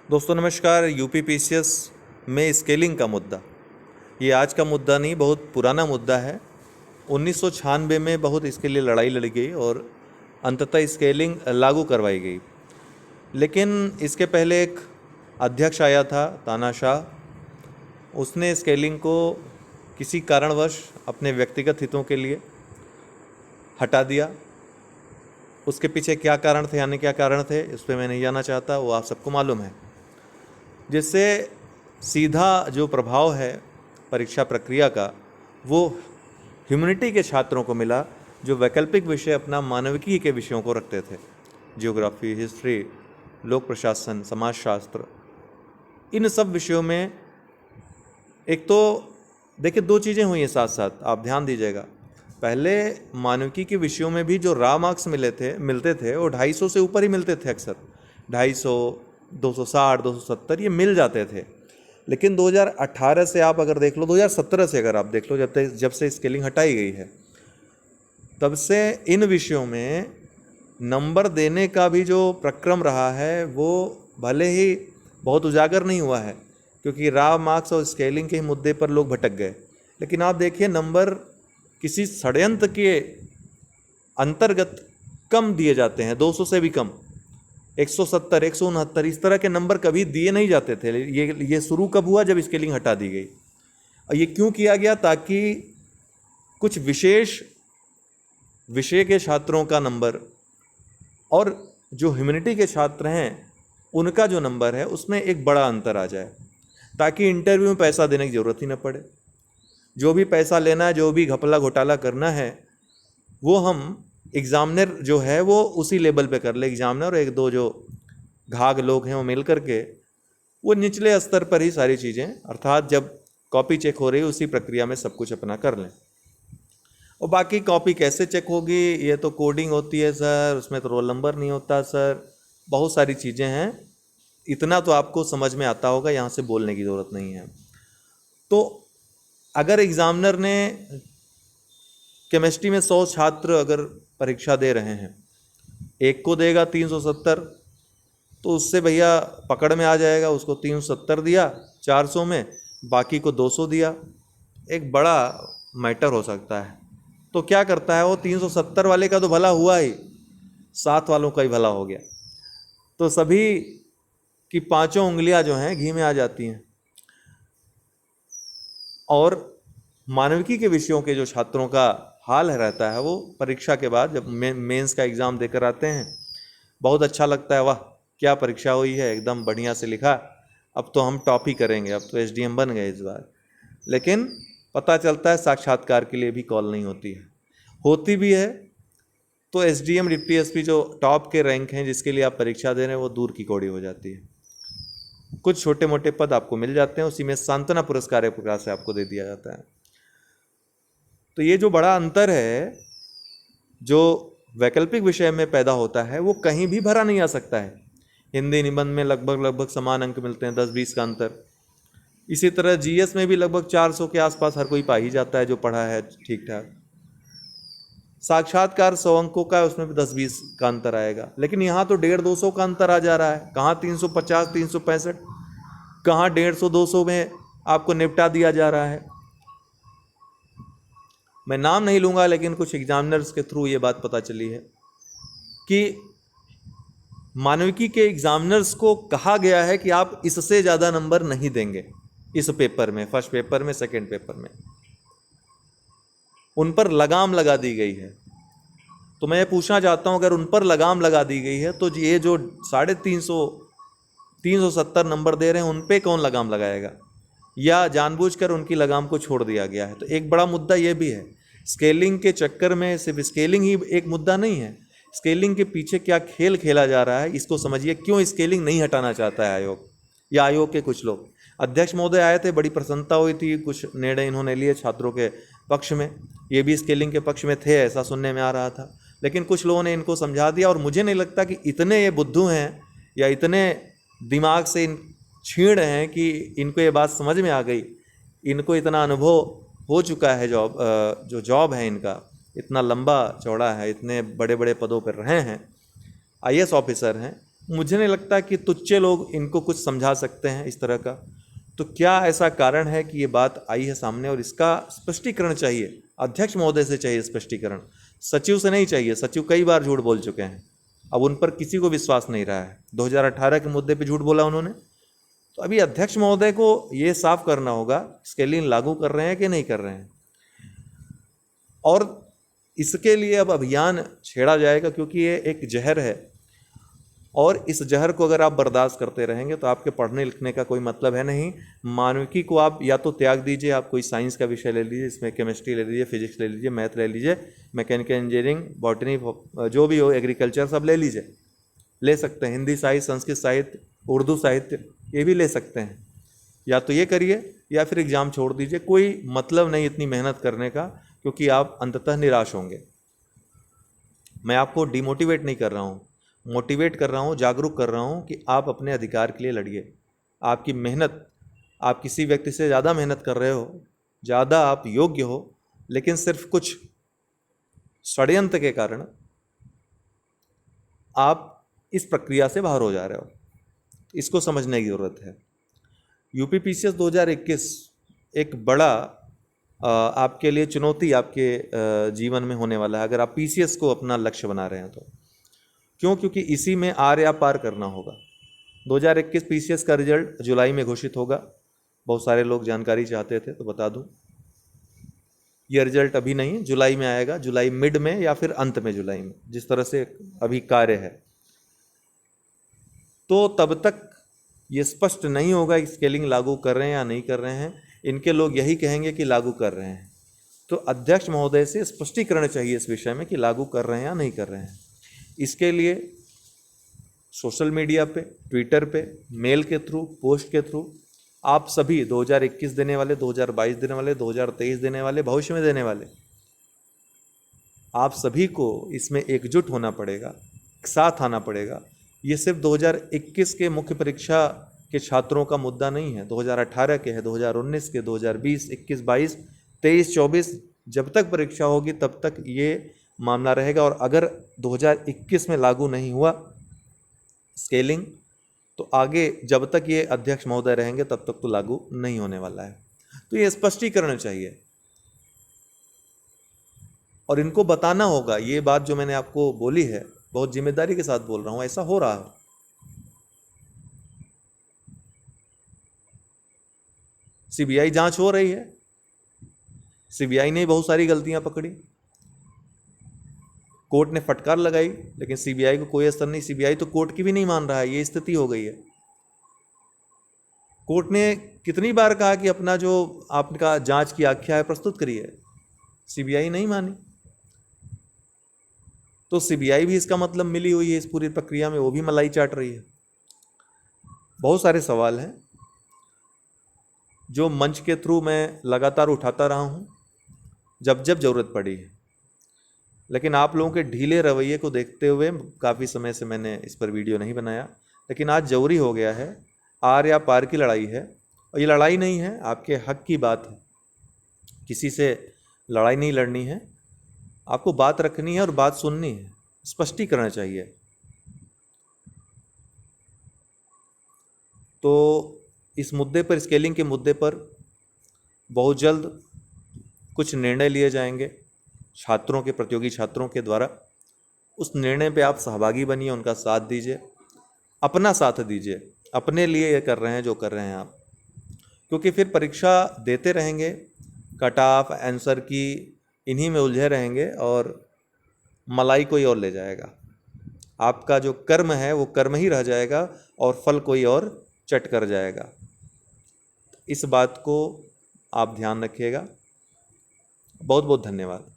दोस्तों नमस्कार। UP PCS में स्केलिंग का मुद्दा, ये आज का मुद्दा नहीं, बहुत पुराना मुद्दा है। 1996 में बहुत इसके लिए लड़ाई लड़ी गई और अंततः स्केलिंग लागू करवाई गई। लेकिन इसके पहले एक अध्यक्ष आया था, तानाशाह। उसने स्केलिंग को किसी कारणवश अपने व्यक्तिगत हितों के लिए हटा दिया। उसके पीछे क्या कारण थे, यानी क्या कारण थे, इस पर मैं नहीं जाना चाहता, वो आप सबको मालूम है। जिससे सीधा जो प्रभाव है परीक्षा प्रक्रिया का, वो ह्यूमैनिटी के छात्रों को मिला, जो वैकल्पिक विषय अपना मानविकी के विषयों को रखते थे। जियोग्राफी, हिस्ट्री, लोक प्रशासन, समाजशास्त्र, इन सब विषयों में एक तो देखिए दो चीज़ें हुई हैं साथ साथ, आप ध्यान दीजिएगा। पहले मानविकी के विषयों में भी जो रा मार्क्स मिलते थे वो 250 से ऊपर ही मिलते थे। अक्सर 250, 260, 270 ये मिल जाते थे। लेकिन 2018 से आप अगर देख लो, 2017 से अगर आप देख लो, जब से स्केलिंग हटाई गई है, तब से इन विषयों में नंबर देने का भी जो प्रक्रम रहा है वो भले ही बहुत उजागर नहीं हुआ है, क्योंकि रा मार्क्स और स्केलिंग के ही मुद्दे पर लोग भटक गए। लेकिन आप देखिए नंबर किसी षड्यंत्र के अंतर्गत कम दिए जाते हैं, 200 से भी कम, 170, 169, इस तरह के नंबर कभी दिए नहीं जाते थे। ये शुरू कब हुआ? जब स्केलिंग हटा दी गई। और ये क्यों किया गया? ताकि कुछ विशेष विषय के छात्रों का नंबर और जो ह्यूमैनिटी के छात्र हैं उनका जो नंबर है उसमें एक बड़ा अंतर आ जाए, ताकि इंटरव्यू में पैसा देने की ज़रूरत ही न पड़े। जो भी पैसा लेना है, जो भी घपला घोटाला करना है, वो हम एग्ज़ामिनर जो है वो उसी लेवल पे कर ले। एग्ज़ामिनर और एक दो जो घाघ लोग हैं वो मिल करके वो निचले स्तर पर ही सारी चीज़ें, अर्थात जब कॉपी चेक हो रही है उसी प्रक्रिया में सब कुछ अपना कर लें। और बाकी कॉपी कैसे चेक होगी, ये तो कोडिंग होती है सर, उसमें तो रोल नंबर नहीं होता सर, बहुत सारी चीज़ें हैं। इतना तो आपको समझ में आता होगा, यहाँ से बोलने की ज़रूरत नहीं है। तो अगर एग्ज़ामिनर ने केमिस्ट्री में 100 छात्र अगर परीक्षा दे रहे हैं, एक को देगा 370, तो उससे भैया पकड़ में आ जाएगा। उसको 370 दिया 400 में, बाकी को 200 दिया, एक बड़ा मैटर हो सकता है। तो क्या करता है वो, 370 वाले का तो भला हुआ ही, 7 वालों का ही भला हो गया। तो सभी की पांचों उंगलियां जो हैं घी में आ जाती हैं। और मानविकी के विषयों के जो छात्रों का हाल रहता है, वो परीक्षा के बाद जब मेंस का एग्ज़ाम देकर आते हैं, बहुत अच्छा लगता है, वाह क्या परीक्षा हुई है, एकदम बढ़िया से लिखा, अब तो हम टॉप ही करेंगे, अब तो एसडीएम बन गए इस बार। लेकिन पता चलता है साक्षात्कार के लिए भी कॉल नहीं होती है, होती भी है तो एसडीएम, डिप्टी एसपी जो टॉप के रैंक हैं जिसके लिए आप परीक्षा दे रहे हैं, वो दूर की कौड़ी हो जाती है। कुछ छोटे मोटे पद आपको मिल जाते हैं, उसी में सांत्वना पुरस्कार एक प्रकार से आपको दे दिया जाता है। तो ये जो बड़ा अंतर है जो वैकल्पिक विषय में पैदा होता है, वो कहीं भी भरा नहीं आ सकता है। हिंदी निबंध में लगभग समान अंक मिलते हैं, 10-20 का अंतर। इसी तरह जीएस में भी लगभग 400 के आसपास हर कोई पा ही जाता है जो पढ़ा है ठीक ठाक। साक्षात्कार 100 अंकों का है, उसमें भी 10-20 का अंतर आएगा। लेकिन यहाँ तो 150-200 का अंतर आ जा रहा है। कहाँ 350, 365, कहाँ 150-200 में आपको निपटा दिया जा रहा है। मैं नाम नहीं लूँगा, लेकिन कुछ एग्जामिनर्स के थ्रू ये बात पता चली है कि मानविकी के एग्जामिनर्स को कहा गया है कि आप इससे ज़्यादा नंबर नहीं देंगे इस पेपर में, फर्स्ट पेपर में, सेकंड पेपर में। उन पर लगाम लगा दी गई है। तो मैं ये पूछना चाहता हूँ, अगर उन पर लगाम लगा दी गई है तो ये जो 350, 370 नंबर दे रहे हैं, उन पे कौन लगाम लगाएगा, या जानबूझकर उनकी लगाम को छोड़ दिया गया है? तो एक बड़ा मुद्दा ये भी है। स्केलिंग के चक्कर में सिर्फ स्केलिंग ही एक मुद्दा नहीं है, स्केलिंग के पीछे क्या खेल खेला जा रहा है इसको समझिए। क्यों स्केलिंग नहीं हटाना चाहता है आयोग, या आयोग के कुछ लोग? अध्यक्ष महोदय आए थे, बड़ी प्रसन्नता हुई थी, कुछ निर्णय इन्होंने लिए छात्रों के पक्ष में, ये भी स्केलिंग के पक्ष में थे, ऐसा सुनने में आ रहा था। लेकिन कुछ लोगों ने इनको समझा दिया, और मुझे नहीं लगता कि इतने ये बुद्धू हैं या इतने दिमाग से छीण हैं कि इनको ये बात समझ में आ गई। इनको इतना अनुभव हो चुका है, जो जॉब है इनका इतना लंबा चौड़ा है, इतने बड़े बड़े पदों पर रहे हैं, आईएएस ऑफिसर हैं, मुझे नहीं लगता कि तुच्चे लोग इनको कुछ समझा सकते हैं इस तरह का। तो क्या ऐसा कारण है कि ये बात आई है सामने, और इसका स्पष्टीकरण चाहिए, अध्यक्ष महोदय से चाहिए स्पष्टीकरण, सचिव से नहीं चाहिए। सचिव कई बार झूठ बोल चुके हैं, अब उन पर किसी को विश्वास नहीं रहा है। 2018 के मुद्दे पे झूठ बोला उन्होंने, तो अभी अध्यक्ष महोदय को ये साफ करना होगा स्केलिंग लागू कर रहे हैं कि नहीं कर रहे हैं। और इसके लिए अब अभियान छेड़ा जाएगा, क्योंकि ये एक जहर है, और इस जहर को अगर आप बर्दाश्त करते रहेंगे तो आपके पढ़ने लिखने का कोई मतलब है नहीं। मानविकी को आप या तो त्याग दीजिए, आप कोई साइंस का विषय ले लीजिए, इसमें केमिस्ट्री ले लीजिए, फिजिक्स ले लीजिए, मैथ ले लीजिए, मैकेनिकल इंजीनियरिंग, बॉटनी, जो भी हो, एग्रीकल्चर, सब ले लीजिए, ले सकते हैं। हिंदी साहित्य, संस्कृत साहित्य, उर्दू साहित्य, ये भी ले सकते हैं। या तो ये करिए या फिर एग्ज़ाम छोड़ दीजिए, कोई मतलब नहीं इतनी मेहनत करने का, क्योंकि आप अंततः निराश होंगे। मैं आपको डिमोटिवेट नहीं कर रहा हूँ, मोटिवेट कर रहा हूँ, जागरूक कर रहा हूँ कि आप अपने अधिकार के लिए लड़िए। आपकी मेहनत, आप किसी व्यक्ति से ज़्यादा मेहनत कर रहे हो, ज़्यादा आप योग्य हो, लेकिन सिर्फ कुछ षड्यंत्र के कारण आप इस प्रक्रिया से बाहर हो जा रहे हो। इसको समझने की ज़रूरत है। यूपी पीसीएस 2021 एक बड़ा आपके लिए चुनौती आपके जीवन में होने वाला है, अगर आप पीसीएस को अपना लक्ष्य बना रहे हैं तो। क्यों? क्योंकि इसी में आर या पार करना होगा। 2021 पीसीएस का रिजल्ट जुलाई में घोषित होगा। बहुत सारे लोग जानकारी चाहते थे, तो बता दूं, यह रिजल्ट अभी नहीं, जुलाई में आएगा, जुलाई मिड में या फिर अंत में जुलाई में, जिस तरह से अभी कार्य है। तो तब तक ये स्पष्ट नहीं होगा कि स्केलिंग लागू कर रहे हैं या नहीं कर रहे हैं। इनके लोग यही कहेंगे कि लागू कर रहे हैं, तो अध्यक्ष महोदय से स्पष्टीकरण चाहिए इस विषय में कि लागू कर रहे हैं या नहीं कर रहे हैं। इसके लिए सोशल मीडिया पे, ट्विटर पे, मेल के थ्रू, पोस्ट के थ्रू आप सभी 2021 देने वाले, 2022 देने वाले, 2023 देने वाले, भविष्य में देने वाले, आप सभी को इसमें एकजुट होना पड़ेगा, साथ आना पड़ेगा। ये सिर्फ 2021 के मुख्य परीक्षा के छात्रों का मुद्दा नहीं है, 2018 के है, 2019 के, 2020, 21, 22, 23, 24, जब तक परीक्षा होगी तब तक ये मामला रहेगा। और अगर 2021 में लागू नहीं हुआ स्केलिंग, तो आगे जब तक ये अध्यक्ष महोदय रहेंगे तब तक तो लागू नहीं होने वाला है। तो ये स्पष्टीकरण चाहिए, और इनको बताना होगा। ये बात जो मैंने आपको बोली है, बहुत जिम्मेदारी के साथ बोल रहा हूँ, ऐसा हो रहा है। सीबीआई जांच हो रही है, सीबीआई ने बहुत सारी गलतियां पकड़ी, कोर्ट ने फटकार लगाई, लेकिन सीबीआई को कोई असर नहीं। सीबीआई तो कोर्ट की भी नहीं मान रहा है, ये स्थिति हो गई है। कोर्ट ने कितनी बार कहा कि अपना जो आपका जांच की आख्या है प्रस्तुत करिए, सीबीआई नहीं मानी। तो सीबीआई भी इसका मतलब मिली हुई है इस पूरी प्रक्रिया में, वो भी मलाई चाट रही है। बहुत सारे सवाल हैं जो मंच के थ्रू मैं लगातार उठाता रहा हूँ जब जब जरूरत पड़ी है, लेकिन आप लोगों के ढीले रवैये को देखते हुए काफ़ी समय से मैंने इस पर वीडियो नहीं बनाया। लेकिन आज जरूरी हो गया है, आर या पार की लड़ाई है, और ये लड़ाई नहीं है, आपके हक की बात है। किसी से लड़ाई नहीं लड़नी है, आपको बात रखनी है और बात सुननी है, स्पष्टीकरण चाहिए। तो इस मुद्दे पर, स्केलिंग के मुद्दे पर बहुत जल्द कुछ निर्णय लिए जाएंगे छात्रों के, प्रतियोगी छात्रों के द्वारा। उस निर्णय पे आप सहभागी बनिए, उनका साथ दीजिए, अपना साथ दीजिए। अपने लिए ये कर रहे हैं जो कर रहे हैं आप, क्योंकि फिर परीक्षा देते रहेंगे, कट ऑफ, आंसर की, इन्हीं में उलझे रहेंगे और मलाई कोई और ले जाएगा। आपका जो कर्म है वो कर्म ही रह जाएगा और फल कोई और चट कर जाएगा। इस बात को आप ध्यान रखिएगा। बहुत बहुत धन्यवाद।